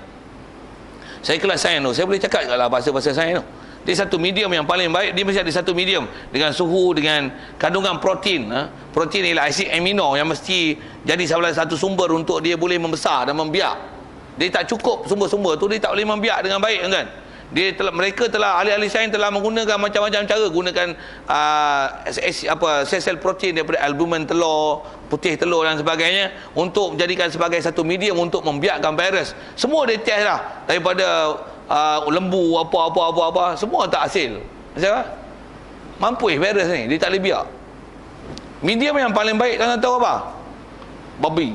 Saya kelas sains tu, saya boleh cakap lah bahasa sains tu. Dia satu medium yang paling baik. Dia mesti ada satu medium dengan suhu, dengan kandungan protein. Protein ialah asid amino yang mesti jadi salah satu sumber untuk dia boleh membesar dan membiak. Dia tak cukup sumber-sumber tu, dia tak boleh membiak dengan baik kan. Mereka telah, ahli-ahli sains telah menggunakan macam-macam cara, gunakan sel-sel protein daripada albumin telur, putih telur dan sebagainya untuk menjadikan sebagai satu medium untuk membiakkan virus. Semua dia test lah, daripada lembu apa semua tak hasil. Macam mampu virus ni dia tak boleh biak. Medium yang paling baik tuan tahu apa? Babi.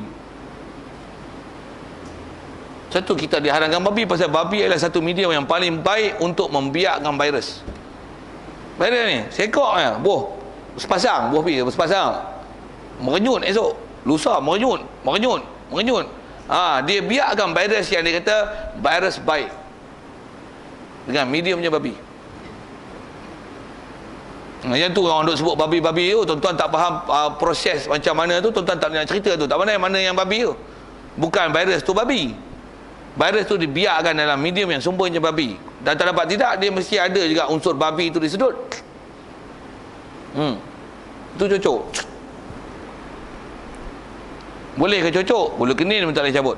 Satu, kita diharamkan babi pasal babi adalah satu medium yang paling baik untuk membiakkan virus. Virus ni sekoknya sepasang sepasang merenyut esok, lusa merenyut. Dia biarkan virus yang dia kata virus baik dengan mediumnya babi. Yang tu orang duk sebut babi-babi tu, tuan-tuan tak faham proses macam mana tu, tuan-tuan tak nak cerita tu, tak mana yang babi tu. Bukan virus tu babi. Virus tu dibiarkan dalam medium yang sumbernya babi. Dan tak dapat tidak, dia mesti ada juga unsur babi tu disedut. Itu cocok. Boleh ke cocok? Bulu kening pun tak boleh cabut.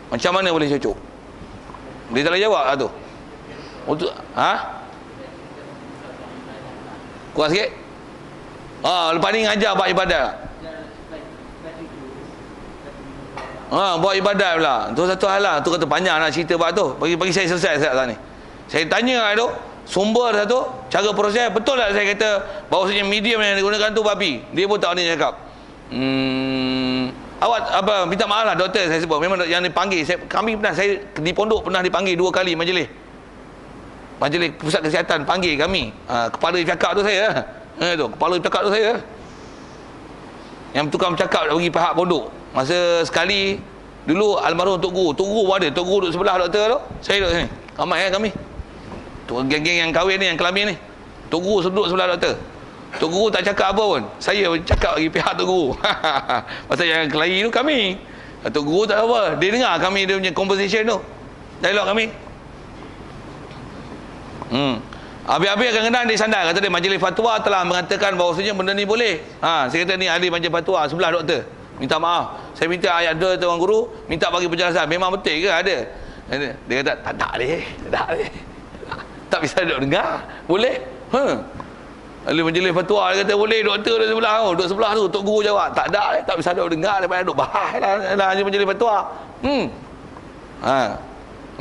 Macam mana boleh cocok? Dia tak boleh jawab lah tu. Untuk kuat sikit. Lepas ni ngajar buat ibadat. Buat ibadat pula. Tu satu hal lah. Tu kata panjang nak cerita buat tu. Bagi saya selesai saat ni. Saya tanya lah tu, sumber satu, cara proses, betul tak saya kata bahawasanya medium yang digunakan tu babi? Dia pun tak boleh cakap. Awak minta maaf lah doktor, saya sebut. Memang yang dipanggil, kami pernah, saya di pondok pernah dipanggil 2 kali majlis pusat kesihatan panggil kami. Kepala cakap tu saya. Kepala cakap tu saya. Yang tukang bercakap bagi pihak pondok. Masa sekali dulu almarhum Tok Guru pun ada. Tok Guru duduk sebelah doktor tu, saya duduk sini. Ramai kami. Tu geng-geng yang kahwin ni, yang kelamin ni. Tok Guru duduk sebelah doktor. Tok Guru tak cakap apa pun. Saya cakap bagi pihak Tok Guru. Pasal yang kelahi tu kami. Tok Guru tak apa. Dia dengar kami dia punya conversation tu. Dialog kami. Habis-habis kadang-kadang dia sandar, kata dia majlis fatwa telah mengatakan bahawasanya benda ni boleh. Saya kata ni ahli majlis fatwa sebelah doktor. Minta maaf, saya minta ayat doa tuan guru, minta bagi penjelasan. Memang betul ke ada? Dia kata tak boleh. Tak bisa duduk dengar. Boleh? Ahli majlis fatwa dia kata boleh, doktor dia sebelah tu, duduk sebelah tu. Tok Guru jawab tak ada, tak bisa duduk dengar, daripada duduk bahas lah ahli majlis fatwa.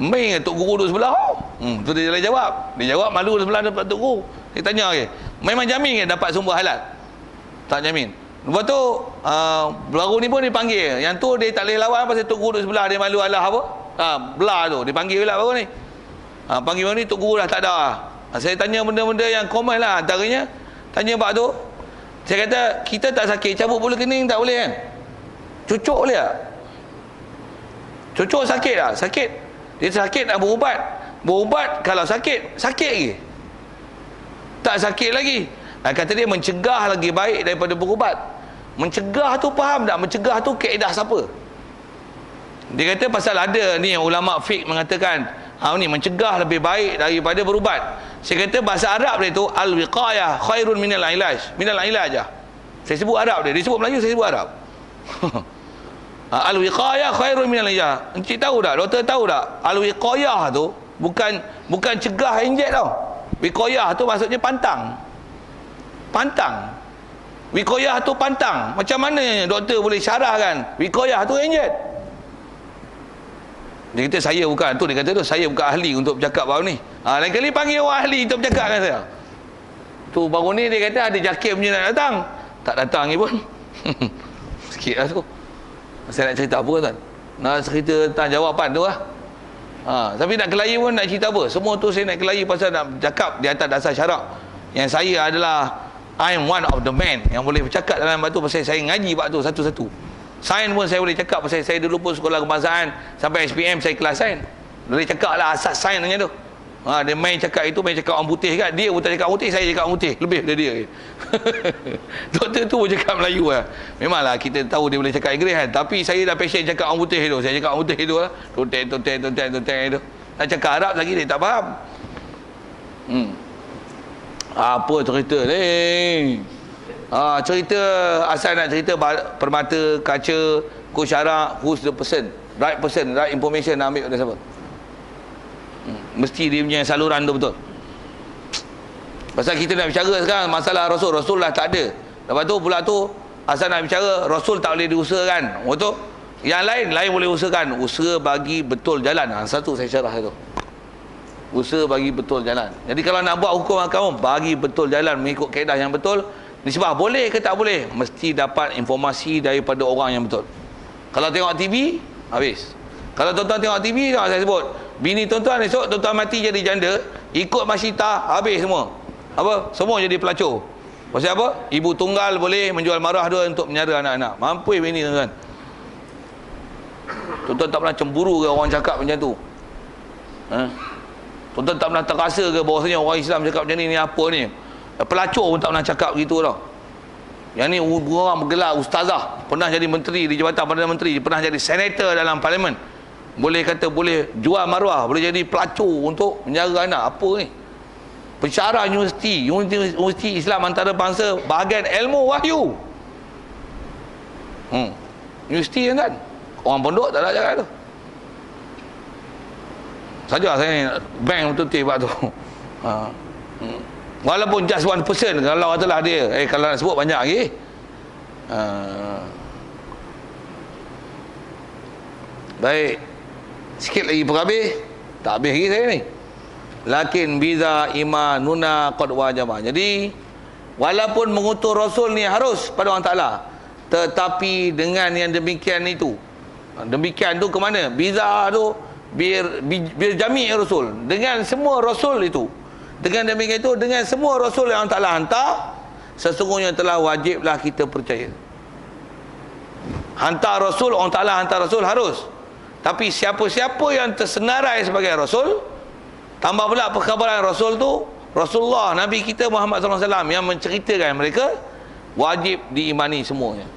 Main Tok Guru duduk sebelah tu dia jawab. Dia jawab malu sebelah Tok Guru. Dia tanya memang jamin ke dapat sumber halal? Tak jamin. Lepas tu baru ni pun dipanggil. Yang tu dia tak boleh lawan pasal tok guru duduk sebelah, dia malu alah apa. Belah tu dipanggil pula baru ni. Panggil baru ni tok guru dah tak ada. Saya tanya benda-benda yang common lah. Antaranya tanya bab tu, saya kata kita tak sakit, cabut bulu kening tak boleh kan? Cucuk boleh tak? Cucuk sakit tak? Sakit. Dia sakit nak berubat. Berubat kalau sakit, sakit lagi. Tak sakit lagi. Kata dia mencegah lagi baik daripada berubat. Mencegah tu faham tak? Mencegah tu kaedah siapa? Dia kata pasal ada ni ulama fiqh mengatakan ni mencegah lebih baik daripada berubat. Saya kata bahasa Arab dia tu al-wiqayah khairun minal ilaj. Minal ilaj. Saya sebut Arab dia sebut Melayu, saya sebut Arab. Al-wiqayah khairun minal ilaj. Encik tahu tak? Doktor tahu tak? Al-wiqayah tu bukan cegah injek tau. Wiqayah tu maksudnya pantang. Pantang. Wiqayah tu pantang. Macam mana doktor boleh syarahkan wiqayah tu injek? Dia kata saya bukan tu, dia kata tu saya bukan ahli untuk bercakap baru ni. Lain kali panggil orang ahli untuk bercakap dengan saya. Tu baru ni dia kata ada JAKIM punya nak datang. Tak datang ni pun. Sikit lah tu. Saya nak cerita apa tuan? Nak cerita tentang jawapan tu lah. Tapi nak kelahi pun nak cerita apa? Semua tu saya nak kelahi pasal nak bercakap di atas dasar syarak. Yang saya adalah I'm one of the man yang boleh bercakap dalam bab tu pasal saya ngaji bab tu satu-satu. Sains pun saya boleh cakap pasal saya dulu pun sekolah kebangsaan sampai SPM saya kelas sains. Boleh cakap lah asas sains dengan tu. Dia main cakap itu, main cakap orang putih kan. Dia pun tak cakap putih, saya cakap orang putih. Lebih dari dia. Doktor tu pun cakap Melayu lah. Memanglah kita tahu dia boleh cakap Inggeris kan. Tapi saya dah passion cakap orang putih tu. Saya cakap orang putih tu lah. Totek tu. Nak cakap Arab lagi dia tak faham. Apa cerita ni? Cerita asal nak cerita permata kaca kusyarak, who's the person, right information nak ambil dari siapa? Mesti dia punya saluran tu betul. Pasal kita nak bicara sekarang masalah Rasul dah tak ada. Lepas tu pula tu asal nak bicara Rasul tak boleh diusahakan. Betul? Yang lain boleh usahakan. Usaha bagi betul jalan. Satu saya syarah itu. Usaha bagi betul jalan. Jadi kalau nak buat hukum agama, bagi betul jalan mengikut kaedah yang betul. Nisbah boleh ke tak boleh, mesti dapat informasi daripada orang yang betul. Kalau tengok TV, habis. Kalau tuan-tuan tengok TV, saya sebut bini tuan-tuan esok tuan-tuan mati jadi janda, ikut masyita, habis semua. Apa? Semua jadi pelacur. Pasal apa? Ibu tunggal boleh menjual marah dia untuk menyara anak-anak. Mampu bini tuan-tuan. Tuan-tuan tak pernah cemburu ke orang cakap macam tu? Tuan-tuan tak pernah terasa ke bahawasanya orang Islam cakap macam ni apa ni? Pelacur pun tak pernah cakap begitu tau. Yang ni orang bergelar ustazah, pernah jadi menteri di Jabatan Perdana Menteri, pernah jadi senator dalam parlimen. Boleh kata boleh jual maruah, boleh jadi pelacur untuk menjara anak. Apa ni? Pensyarah Universiti Islam Antarabangsa bahagian ilmu wahyu. Universiti kan? Orang pondok tak nak cakap tu. Saja saya ni bank betul-betul buat tu. Walaupun just one person, kalau katalah dia kalau nak sebut banyak lagi. Baik, sikit lagi perhabis. Tak habis lagi saya ni. Lakin biza imanuna qad wajaba. Jadi walaupun mengutus Rasul ni harus pada Allah Ta'ala, tetapi dengan yang demikian itu, demikian tu ke mana? Biza tu bir jami' Rasul, dengan semua Rasul itu. Dengan demikian itu, dengan semua Rasul yang Allah Ta'ala hantar, sesungguhnya telah wajiblah kita percaya. Hantar Rasul, Allah Ta'ala hantar Rasul harus. Tapi siapa-siapa yang tersenarai sebagai Rasul, tambah pula perkhabaran Rasul tu, Rasulullah, Nabi kita Muhammad SAW yang menceritakan mereka, wajib diimani semuanya.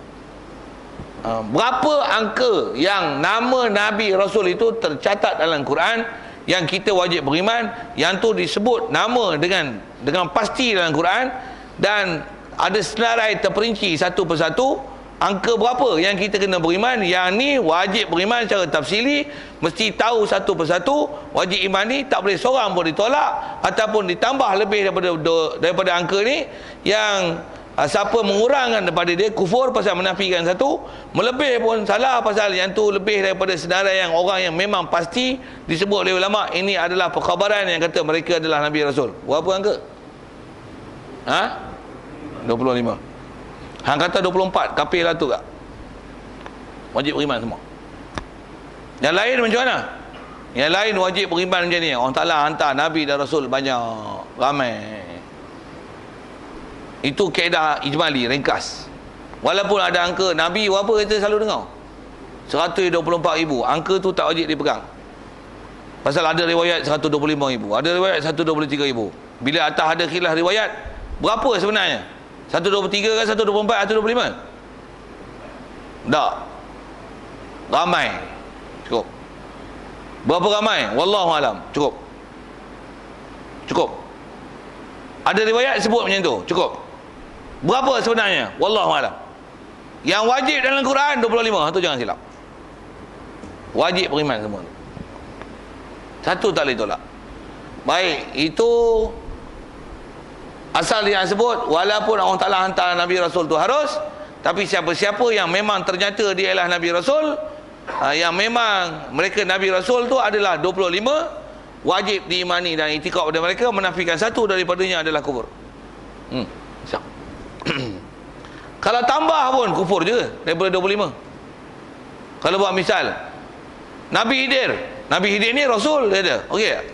Berapa angka yang nama Nabi Rasul itu tercatat dalam Quran yang kita wajib beriman, yang tu disebut nama dengan pasti dalam Quran, dan ada senarai terperinci satu persatu angka berapa yang kita kena beriman. Yang ni wajib beriman secara tafsili, mesti tahu satu persatu, wajib imani, tak boleh seorang pun ditolak ataupun ditambah lebih daripada angka ni. Yang siapa mengurangkan daripada dia kufur pasal menafikan satu, melebih pun salah pasal yang tu lebih daripada senarai yang orang yang memang pasti disebut oleh ulama ini adalah perkhabaran yang kata mereka adalah Nabi Rasul. Berapa angka? 25. Hang kata 24, kafir lah tu tak? Wajib beriman semua. Yang lain macam mana? Yang lain wajib beriman macam ni. Allah Ta'ala hantar Nabi dan Rasul banyak, ramai. Itu kaedah ijmali, ringkas. Walaupun ada angka Nabi berapa kita selalu dengar? 124,000. Angka tu tak wajib dipegang. Pasal ada riwayat 125,000, ada riwayat 123,000. Bila atas ada khilaf riwayat, berapa sebenarnya? 123 ke 124 atau 125? Tak. Ramai. Cukup. Berapa ramai? Wallahu alam. Cukup. Cukup. Ada riwayat sebut macam tu. Cukup. Berapa sebenarnya? Wallahu alam. Yang wajib dalam Quran 25, tu jangan silap. Wajib beriman semua. Satu tak boleh tolak. Baik, itu asal yang sebut, walaupun Allah Ta'ala hantar Nabi Rasul tu harus, tapi siapa-siapa yang memang ternyata dia ialah Nabi Rasul, yang memang mereka Nabi Rasul tu adalah 25, wajib diimani dan itikad pada mereka. Menafikan satu daripadanya adalah kufur. Siap. Kalau tambah pun kufur juga daripada 25. Kalau buat misal Nabi Hidir ni Rasul dia ada, okey tak?